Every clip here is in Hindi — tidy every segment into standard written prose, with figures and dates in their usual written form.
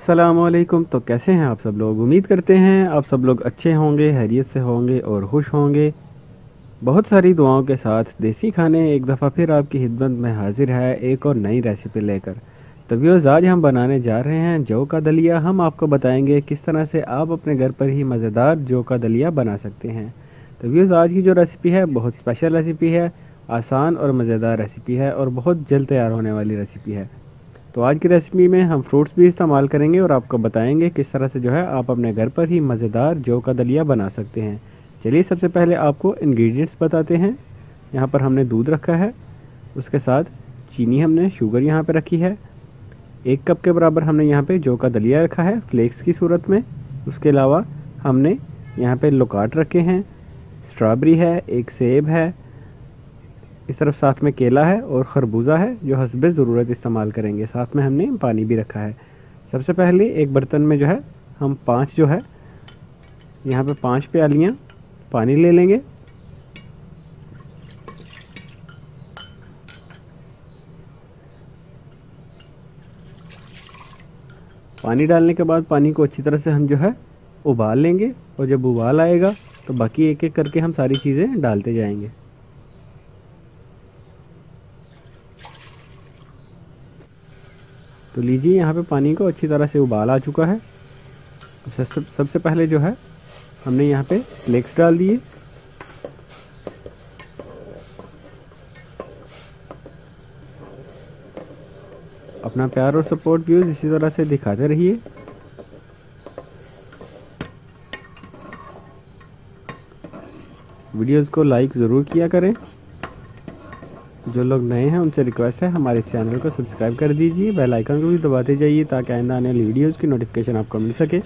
अस्सलामुअलैकुम। तो कैसे हैं आप सब लोग? उम्मीद करते हैं आप सब लोग अच्छे होंगे, खैरियत से होंगे और खुश होंगे। बहुत सारी दुआओं के साथ देसी खाने एक दफ़ा फिर आपकी खिदमत में हाजिर है एक और नई रेसिपी लेकर। तो व्यूअर्स, आज हम बनाने जा रहे हैं जौ का दलिया। हम आपको बताएंगे किस तरह से आप अपने घर पर ही मज़ेदार जौ का दलिया बना सकते हैं। तो व्यूअर्स, आज की जो रेसिपी है बहुत स्पेशल रेसिपी है, आसान और मज़ेदार रेसिपी है और बहुत जल्द तैयार होने वाली रेसिपी है। तो आज की रेसिपी में हम फ्रूट्स भी इस्तेमाल करेंगे और आपको बताएंगे किस तरह से जो है आप अपने घर पर ही मज़ेदार जौ का दलिया बना सकते हैं। चलिए सबसे पहले आपको इंग्रेडिएंट्स बताते हैं। यहाँ पर हमने दूध रखा है, उसके साथ चीनी, हमने शुगर यहाँ पे रखी है। 1 कप के बराबर हमने यहाँ पे जौ का दलिया रखा है फ्लेक्स की सूरत में। उसके अलावा हमने यहाँ पे लोकाट रखे हैं, स्ट्रॉबेरी है, 1 सेब है, इस तरफ साथ में केला है और खरबूजा है जो हस्बे ज़रूरत इस्तेमाल करेंगे। साथ में हमने पानी भी रखा है। सबसे पहले एक बर्तन में जो है हम 5 जो है यहाँ पे 5 प्यालियाँ पानी ले लेंगे। पानी डालने के बाद पानी को अच्छी तरह से हम जो है उबाल लेंगे और जब उबाल आएगा तो बाकी एक एक करके हम सारी चीज़ें डालते जाएंगे। तो लीजिए, यहाँ पे पानी को अच्छी तरह से उबाल आ चुका है। सबसे पहले जो है हमने यहाँ पे फ्लेक्स डाल दिए। अपना प्यार और सपोर्ट व्यूज़ इसी तरह से दिखाते रहिए। वीडियोस को लाइक ज़रूर किया करें। जो लोग नए हैं उनसे रिक्वेस्ट है हमारे चैनल को सब्सक्राइब कर दीजिए, बेल आइकन को भी दबाते जाइए ताकि आइंदा आने वाली वीडियोज़ की नोटिफिकेशन आपको मिल सके।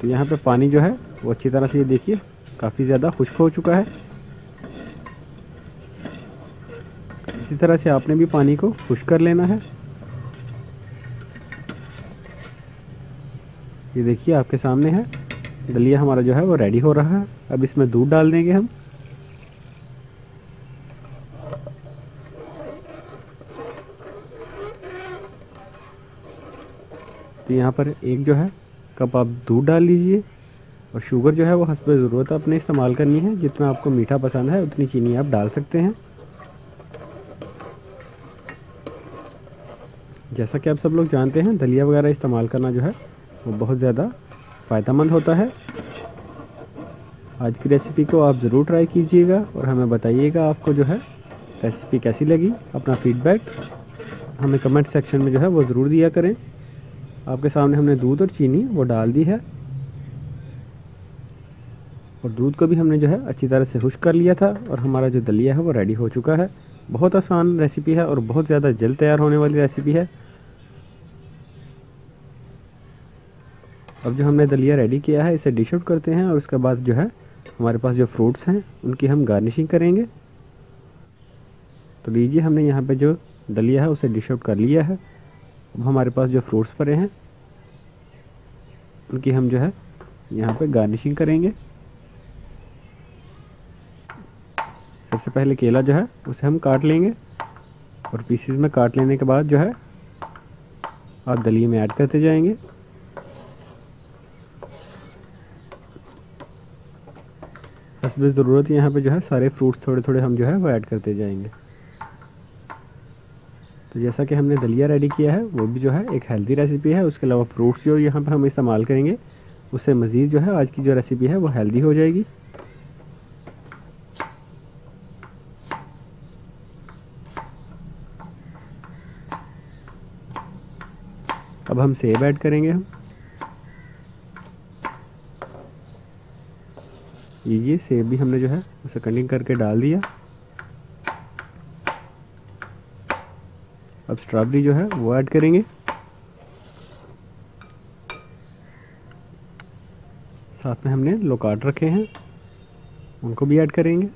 तो यहाँ पे पानी जो है वो अच्छी तरह से, ये देखिए, काफ़ी ज़्यादा खुश्क हो चुका है। इसी तरह से आपने भी पानी को खुश्क कर लेना है। ये देखिए आपके सामने है, दलिया हमारा जो है वो रेडी हो रहा है। अब इसमें दूध डाल देंगे हम। तो यहाँ पर एक जो है कप आप दूध डाल लीजिए और शुगर जो है वो हस्बे ज़रूरत अपने इस्तेमाल करनी है। जितना आपको मीठा पसंद है उतनी चीनी आप डाल सकते हैं। जैसा कि आप सब लोग जानते हैं, दलिया वगैरह इस्तेमाल करना जो है वो बहुत ज़्यादा फ़ायदेमंद होता है। आज की रेसिपी को आप ज़रूर ट्राई कीजिएगा और हमें बताइएगा आपको जो है रेसिपी कैसी लगी। अपना फीडबैक हमें कमेंट सेक्शन में जो है वो ज़रूर दिया करें। आपके सामने हमने दूध और चीनी वो डाल दी है और दूध को भी हमने जो है अच्छी तरह से खुश्क कर लिया था और हमारा जो दलिया है वो रेडी हो चुका है। बहुत आसान रेसिपी है और बहुत ज़्यादा जल्द तैयार होने वाली रेसिपी है। अब जो हमने दलिया रेडी किया है इसे डिश आउट करते हैं और उसके बाद जो है हमारे पास जो फ्रूट्स हैं उनकी हम गार्निशिंग करेंगे। तो लीजिए, हमने यहाँ पे जो दलिया है उसे डिश आउट कर लिया है। अब हमारे पास जो फ्रूट्स पड़े हैं उनकी हम जो है यहाँ पे गार्निशिंग करेंगे। सबसे पहले केला जो है उसे हम काट लेंगे और पीसेस में काट लेने के बाद जो है आप दलिया में ऐड करते जाएंगे। हस्बे ज़रूरत यहाँ पे जो है सारे फ्रूट्स थोड़े थोड़े हम जो है वो ऐड करते जाएंगे। तो जैसा कि हमने दलिया रेडी किया है वो भी जो है एक हेल्दी रेसिपी है। उसके अलावा फ्रूट्स जो यहाँ पर हम इस्तेमाल करेंगे उससे मज़ीद जो है आज की जो रेसिपी है वो हेल्दी हो जाएगी। अब हम सेब ऐड करेंगे। हम ये सेब भी हमने जो है उसे कटिंग करके डाल दिया। अब स्ट्रॉबेरी जो है वो ऐड करेंगे। साथ में हमने लोकाट रखे हैं, उनको भी ऐड करेंगे।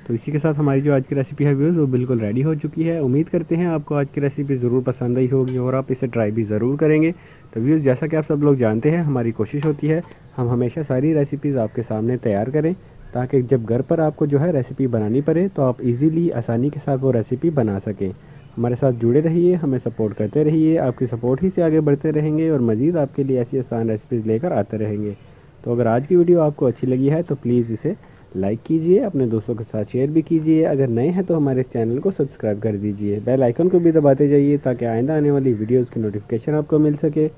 तो इसी के साथ हमारी जो आज की रेसिपी है व्यूअर्स वो बिल्कुल रेडी हो चुकी है। उम्मीद करते हैं आपको आज की रेसिपी ज़रूर पसंद आई होगी और आप इसे ट्राई भी ज़रूर करेंगे। तो व्यूअर्स, जैसा कि आप सब लोग जानते हैं, हमारी कोशिश होती है हम हमेशा सारी रेसिपीज़ आपके सामने तैयार करें ताकि जब घर पर आपको जो है रेसिपी बनानी पड़े तो आप इजीली आसानी के साथ वो रेसिपी बना सकें। हमारे साथ जुड़े रहिए, हमें सपोर्ट करते रहिए। आपकी सपोर्ट ही से आगे बढ़ते रहेंगे और मज़ीद आपके लिए ऐसी आसान रेसिपीज़ लेकर आते रहेंगे। तो अगर आज की वीडियो आपको अच्छी लगी है तो प्लीज़ इसे लाइक कीजिए, अपने दोस्तों के साथ शेयर भी कीजिए। अगर नए हैं तो हमारे इस चैनल को सब्सक्राइब कर दीजिए, बेल आइकन को भी दबाते जाइए ताकि आइंदा आने वाली वीडियोज़ की नोटिफिकेशन आपको मिल सके।